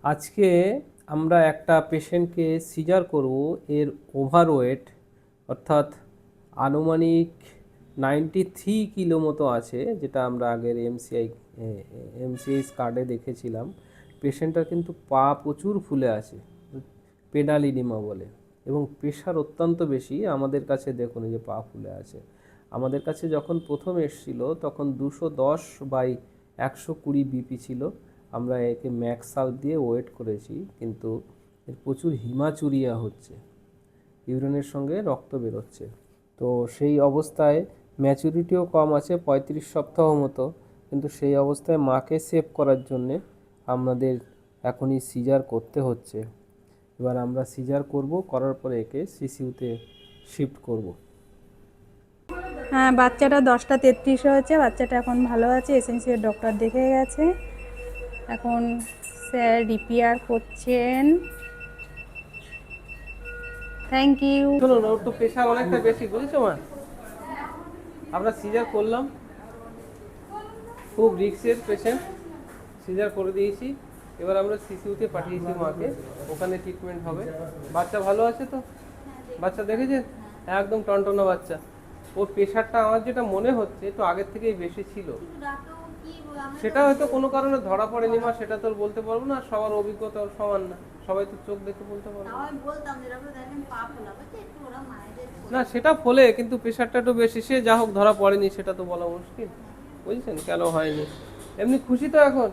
আজকে আমরা একটা পেশেন্টকে সিজার করব। এর ওভারওয়েট অর্থাৎ আনুমানিক 93 কিলো মতো আছে, যেটা আমরা আগের এমসিআইস কার্ডে দেখেছিলাম। পেশেন্টটার কিন্তু পা প্রচুর ফুলে আছে, পেডাল ইডিমা বলে, এবং প্রেশার অত্যন্ত বেশি। আমাদের কাছে দেখুন এই যে পা ফুলে আছে। আমাদের কাছে যখন প্রথম এসছিল তখন 210/120 বিপি ছিল। আমরা একে ম্যাক্সাল দিয়ে ওয়েট করেছি, কিন্তু এর প্রচুর হিমাচুরিয়া হচ্ছে, ইউরিনের সঙ্গে রক্ত বেরোচ্ছে। তো সেই অবস্থায় ম্যাচুরিটিও কম আছে, 35 সপ্তাহ মতো। কিন্তু সেই অবস্থায় মাকে সেভ করার জন্যে আমাদের এখনই সিজার করতে হচ্ছে। এবার আমরা সিজার করব, করার পরে একে সিসিউতে শিফট করব। হ্যাঁ, বাচ্চাটা 10টা 33 হয়েছে। বাচ্চাটা এখন ভালো আছে, এসএনসিএর ডক্টর দেখে গেছে। এখন স্যার রিপেয়ার করছেন। Thank you. শুনুন, ওর তো প্রেশার অনেকটা বেশি, বুঝেছো মা? আমরা সিজার করলাম, খুব রিস্কের পেশেন্ট, সিজার করে দিয়েছি। এবার আমরা সিসিউতে পাঠিয়েছি মাকে, ওখানে ট্রিটমেন্ট হবে। বাচ্চা ভালো আছে তো? বাচ্চা দেখেছেন? একদম টনটনা বাচ্চা। ওর প্রেশারটা আমার যেটা মনে হচ্ছে একটু আগের থেকেই বেশি ছিল। সেটা হয়তো কোনো কারণে ধরা পড়েনি মা, সেটা তো বলতে পারবো না। সবার অভিজ্ঞতা ওর সমান না, সবাই তো চোখ দেখে বলতে পারবে না। সেটা ফলে কিন্তু প্রেশারটা একটু বেশি, সে যা হোক ধরা পড়েনি সেটা তো বলা মুশকিল। বুঝছেন কেন হয়নি? এমনি খুশি তো এখন?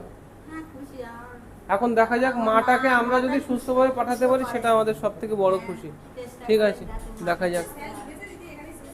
এখন দেখা যাক, মাটাকে আমরা যদি সুস্থভাবে পাঠাতে পারি সেটা আমাদের সব থেকে বড় খুশি। ঠিক আছে, দেখা যাক।